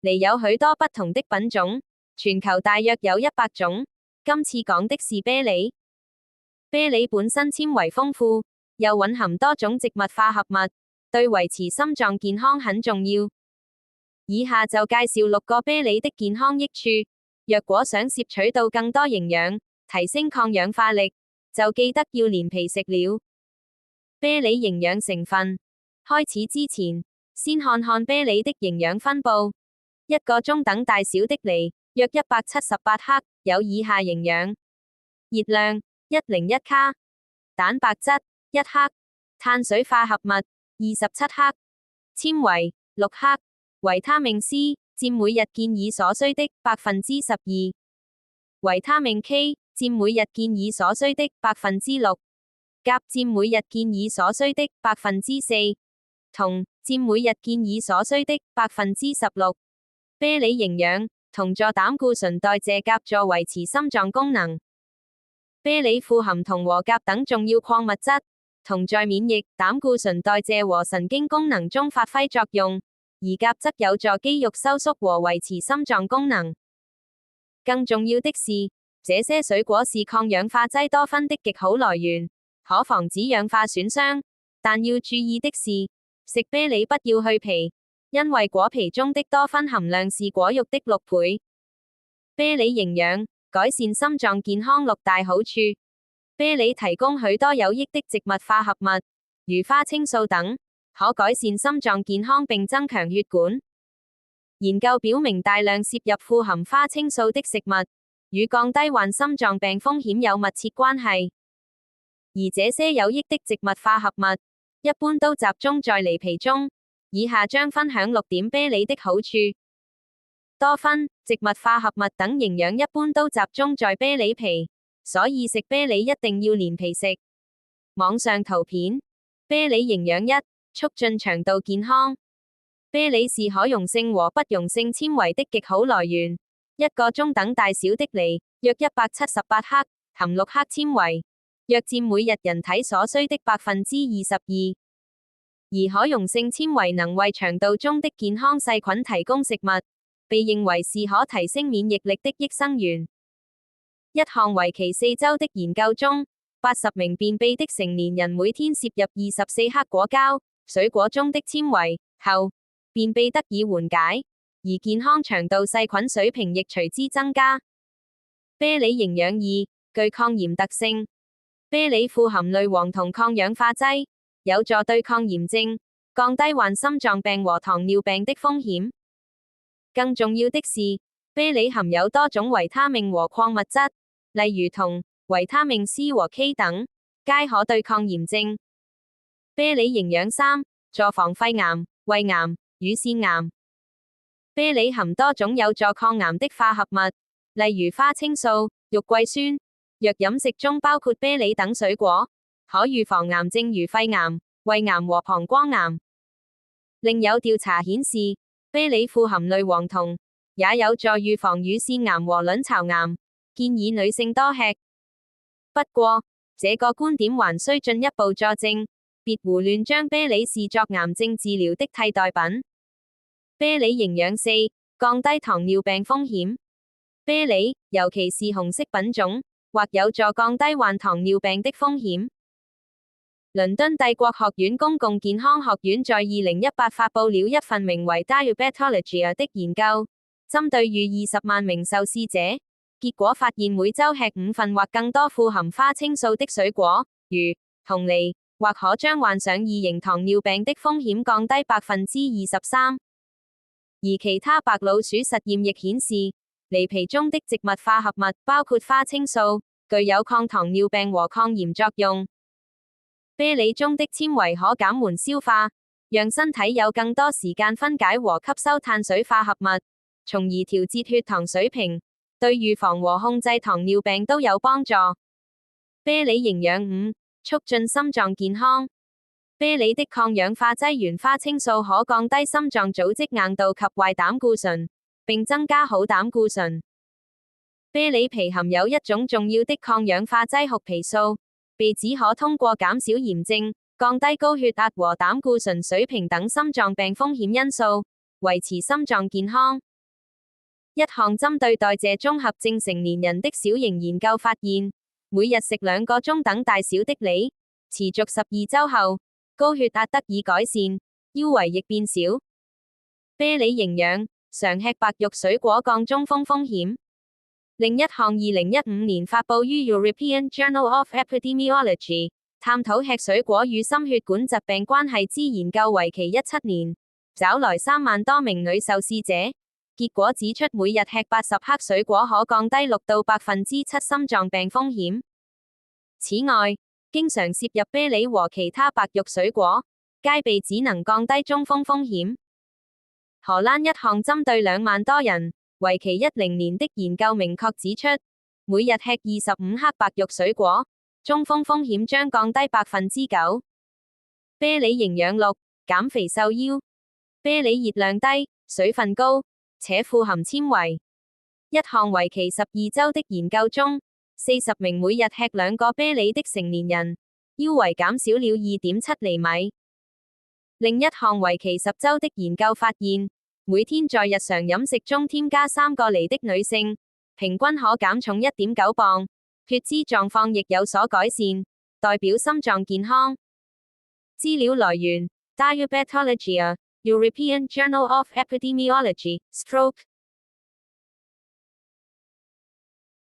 梨有許多不同的品種，全球大約有100種。今次講的是啤梨。啤梨本身纖維豐富，又蘊含多種植物化合物，對維持心臟健康很重要。以下就介紹6個啤梨的健康益處。若果想攝取到更多營養，提升抗氧化力，就記得要連皮食了。啤梨營養成分。開始之前，先看看啤梨的營養分布。一個中等大小的梨，約178克，有以下營養：熱量101卡，蛋白質1克，碳水化合物27克，纖維6克，維他命 C 佔每日建議所需的12%，維他命 K 佔每日建議所需的6%，鉀佔每日建議所需的4%，銅佔每日建議所需的16%。啤梨營養：銅助膽固醇代謝，鉀助維持心臟功能。啤梨富含銅和鉀等重要礦物質，銅在免疫、膽固醇代謝和神經功能中發揮作用，而鉀則有助肌肉收縮和維持心臟功能。更重要的是，這些水果是抗氧化劑多酚的極好來源，可防止氧化損傷。但要注意的是，食啤梨不要去皮，因為果皮中的多酚含量是果肉的6倍。啤梨營養：改善心臟健康6大好處。啤梨提供許多有益的植物化合物，如花青素等，可改善心臟健康並增強血管。研究表明，大量攝入富含花青素的食物，與降低患心臟病風險有密切關係。而這些有益的植物化合物，一般都集中在梨皮中。以下將分享6點啤梨的好處。多酚、植物化合物等營養一般都集中在啤梨皮，所以食啤梨一定要連皮食。網上圖片：啤梨營養1，促進腸道健康。啤梨是可溶性和不溶性纖維的極好來源。一個中等大小的梨，約178克，含6克纖維，約佔每日人體所需的22%。而可溶性纖維能為腸道中的健康細菌提供食物，被認為是可提升免疫力的益生元。一項為期4週的研究中，80名便秘的成年人每天攝入24克果膠水果中的纖維後，便秘得以緩解，而健康腸道細菌水平亦隨之增加。啤梨營養2，具抗炎特性。啤梨富含類黃酮抗氧化劑，有助對抗炎症，降低患心臟病和糖尿病的風險。更重要的是，啤梨含有多種維他命和礦物質，例如銅、維他命 C 和 K 等，皆可對抗炎症。啤梨營養3，助防肺癌、胃癌、乳腺癌。啤梨含多種有助抗癌的化合物，例如花青素、肉桂酸。若飲食中包括啤梨等水果，可預防癌症如肺癌、胃癌和膀胱癌。另有調查顯示，啤梨富含類黃酮，也有助預防乳腺癌和卵巢癌，建議女性多吃。不過，這個觀點還需進一步佐證，別胡亂將啤梨視作癌症治療的替代品。啤梨營養4，降低糖尿病風險。啤梨，尤其是紅色品種，或有助降低患糖尿病的風險。倫敦帝國學院公共健康學院在2018發布了一份名為《Diabetology》的研究，針對逾20萬名受試者，結果發現每週吃5份或更多富含花青素的水果，如紅梨，或可將患上2型糖尿病的風險降低23%。而其他白老鼠實驗亦顯示，梨皮中的植物化合物，包括花青素，具有抗糖尿病和抗炎作用。啤梨中的纖維可減緩消化，讓身體有更多時間分解和吸收碳水化合物，從而調節血糖水平，對預防和控制糖尿病都有幫助。啤梨營養5，促進心臟健康。啤梨的抗氧化劑原花青素可降低心臟組織硬度及壞膽固醇，並增加好膽固醇。啤梨皮含有一種重要的抗氧化劑槲皮素，被指可通過減少炎症、降低高血壓和膽固醇水平等心臟病風險因素，維持心臟健康。一項針對代謝綜合症成年人的小型研究發現，每日食2個中等大小的梨，持續12週後，高血壓得以改善，腰圍亦變小。啤梨營養，常吃白肉水果降中風風險。另一項2015年發布於 European Journal of Epidemiology， 探討吃水果與心血管疾病關係之研究為期17年，找來3萬多名女受試者，結果指出每日吃80克水果可降低6到7%心臟病風險。此外，經常攝入啤梨和其他白肉水果，皆被指能降低中風風險。荷蘭一項針對2萬多人，為期10年的研究明確指出，每日吃25克白肉水果，中風風險將降低9%。啤梨營養6，減肥瘦腰。啤梨熱量低，水分高，且富含纖維。一項為期12週的研究中，40名每日吃2個啤梨的成年人，腰圍減少了2.7厘米。另一項為期10週的研究發現，每天在日常飲食中添加3個梨的女性，平均可減重1.9磅，血脂狀況亦有所改善，代表心臟健康。資料來源：Diabetologia，European Journal of Epidemiology，Stroke。